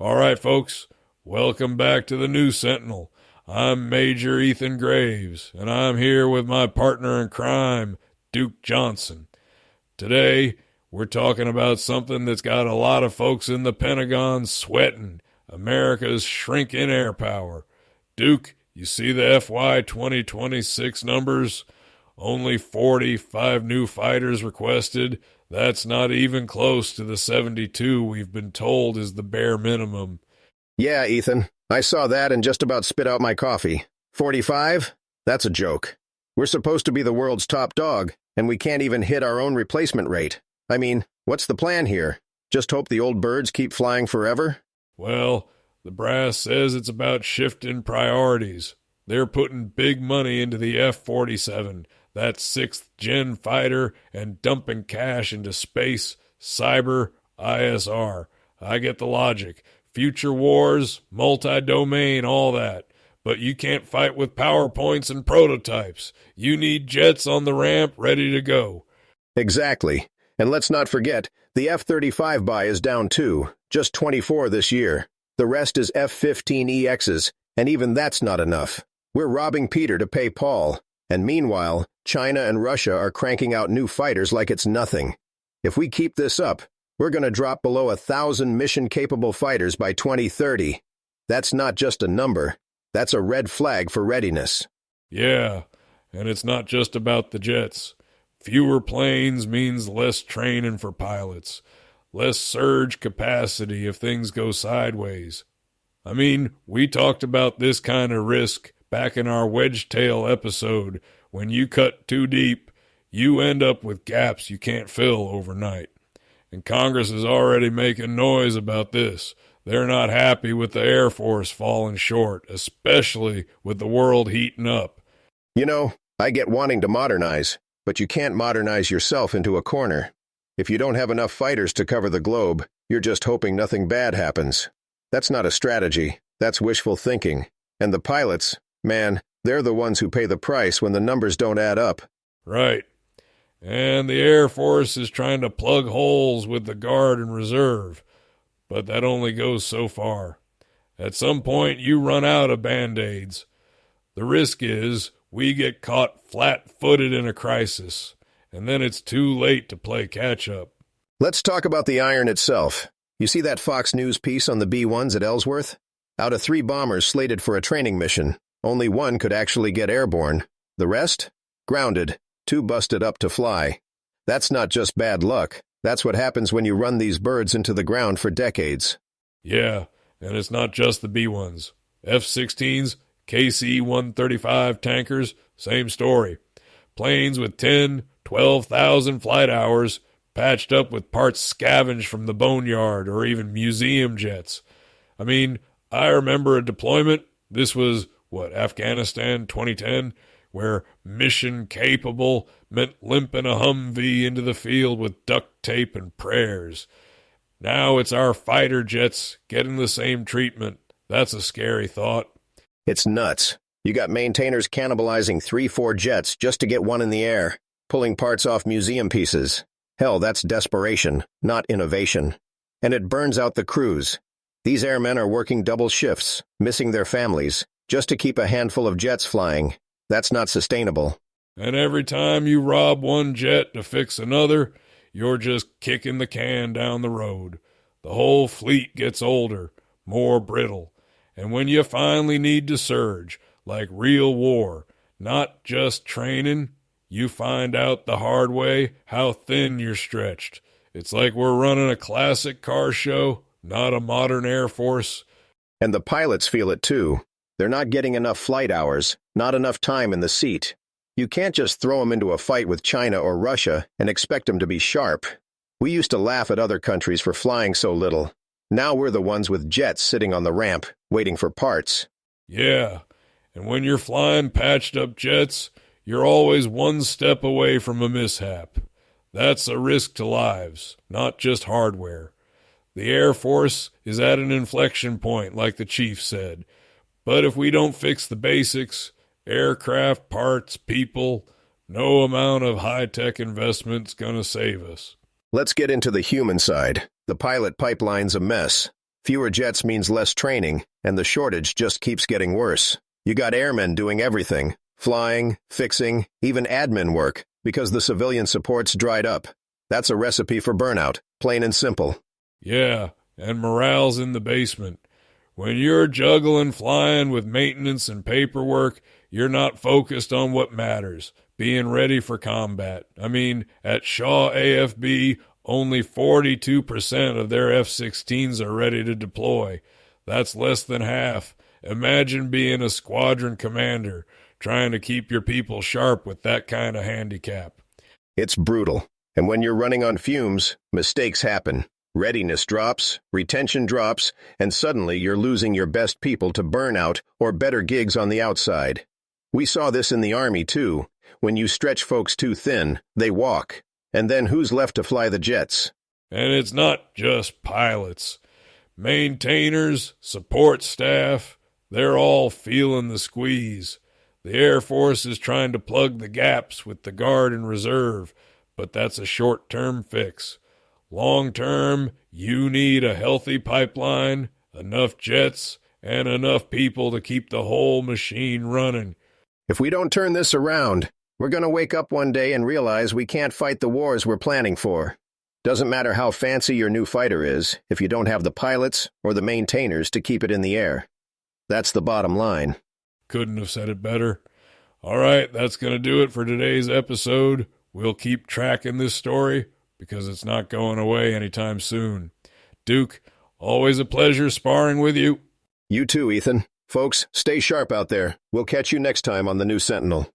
All right, folks, welcome back to the New Sentinel. I'm Major Ethan Graves, and I'm here with my partner in crime, Duke Johnson. Today, we're talking about something that's got a lot of folks in the Pentagon sweating, America's shrinking air power. Duke, you see the FY 2026 numbers? Only 45 new fighters requested. That's not even close to the 72 we've been told is the bare minimum. Yeah, Ethan. I saw that and just about spit out my coffee. 45? That's a joke. We're supposed to be the world's top dog, and we can't even hit our own replacement rate. I mean, what's the plan here? Just hope the old birds keep flying forever? Well, the brass says it's about shifting priorities. They're putting big money into the F-47, that sixth-gen fighter, and dumping cash into space, cyber, ISR. I get the logic. Future wars, multi-domain, all that. But you can't fight with PowerPoints and prototypes. You need jets on the ramp ready to go. Exactly. And let's not forget, the F-35 buy is down too, just 24 this year. The rest is F-15EXs, and even that's not enough. We're robbing Peter to pay Paul. And meanwhile, China and Russia are cranking out new fighters like it's nothing. If we keep this up, we're going to drop below 1,000 mission-capable fighters by 2030. That's not just a number. That's a red flag for readiness. Yeah, and it's not just about the jets. Fewer planes means less training for pilots, less surge capacity if things go sideways. I mean, we talked about this kind of risk back in our wedge tail episode. When you cut too deep, you end up with gaps you can't fill overnight. And Congress is already making noise about this. They're not happy with the Air Force falling short, especially with the world heating up. You know, I get wanting to modernize, but you can't modernize yourself into a corner. If you don't have enough fighters to cover the globe, you're just hoping nothing bad happens. That's not a strategy. That's wishful thinking. And the pilots, man, they're the ones who pay the price when the numbers don't add up. Right. And the Air Force is trying to plug holes with the Guard and Reserve. But that only goes so far. At some point, you run out of Band-Aids. The risk is we get caught flat-footed in a crisis, and then it's too late to play catch-up. Let's talk about the iron itself. You see that Fox News piece on the B-1s at Ellsworth? Out of 3 bombers slated for a training mission, only 1 could actually get airborne. The rest? Grounded. 2 busted up to fly. That's not just bad luck. That's what happens when you run these birds into the ground for decades. Yeah, and it's not just the B-1s. F-16s, KC-135 tankers, same story. Planes with 10, 12,000 flight hours, patched up with parts scavenged from the boneyard or even museum jets. I mean, I remember a deployment. This was, Afghanistan 2010, where mission capable meant limping a Humvee into the field with duct tape and prayers. Now it's our fighter jets getting the same treatment. That's a scary thought. It's nuts. You got maintainers cannibalizing 3-4 jets just to get one in the air, pulling parts off museum pieces. Hell, that's desperation, not innovation. And it burns out the crews. These airmen are working double shifts, missing their families, just to keep a handful of jets flying. That's not sustainable. And every time you rob one jet to fix another, you're just kicking the can down the road. The whole fleet gets older, more brittle. And when you finally need to surge, like real war, not just training, you find out the hard way how thin you're stretched. It's like we're running a classic car show, not a modern Air Force. And the pilots feel it too. They're not getting enough flight hours, not enough time in the seat. You can't just throw them into a fight with China or Russia and expect them to be sharp. We used to laugh at other countries for flying so little. Now we're the ones with jets sitting on the ramp, waiting for parts. Yeah, and when you're flying patched-up jets, you're always one step away from a mishap. That's a risk to lives, not just hardware. The Air Force is at an inflection point, like the chief said. But if we don't fix the basics, aircraft, parts, people, no amount of high-tech investment's gonna save us. Let's get into the human side. The pilot pipeline's a mess. Fewer jets means less training, and the shortage just keeps getting worse. You got airmen doing everything, flying, fixing, even admin work, because the civilian support's dried up. That's a recipe for burnout, plain and simple. Yeah, and morale's in the basement. When you're juggling flying with maintenance and paperwork, you're not focused on what matters, being ready for combat. I mean, at Shaw AFB, only 42% of their F-16s are ready to deploy. That's less than half. Imagine being a squadron commander, trying to keep your people sharp with that kind of handicap. It's brutal. And when you're running on fumes, mistakes happen. Readiness drops, retention drops, and suddenly you're losing your best people to burnout or better gigs on the outside. We saw this in the Army, too. When you stretch folks too thin, they walk. And then who's left to fly the jets? And it's not just pilots. Maintainers, support staff, they're all feeling the squeeze. The Air Force is trying to plug the gaps with the Guard and Reserve, but that's a short-term fix. Long-term, you need a healthy pipeline, enough jets, and enough people to keep the whole machine running. If we don't turn this around, we're going to wake up one day and realize we can't fight the wars we're planning for. Doesn't matter how fancy your new fighter is if you don't have the pilots or the maintainers to keep it in the air. That's the bottom line. Couldn't have said it better. All right, that's going to do it for today's episode. We'll keep tracking this story because it's not going away anytime soon. Duke, always a pleasure sparring with you. You too, Ethan. Folks, stay sharp out there. We'll catch you next time on the New Sentinel.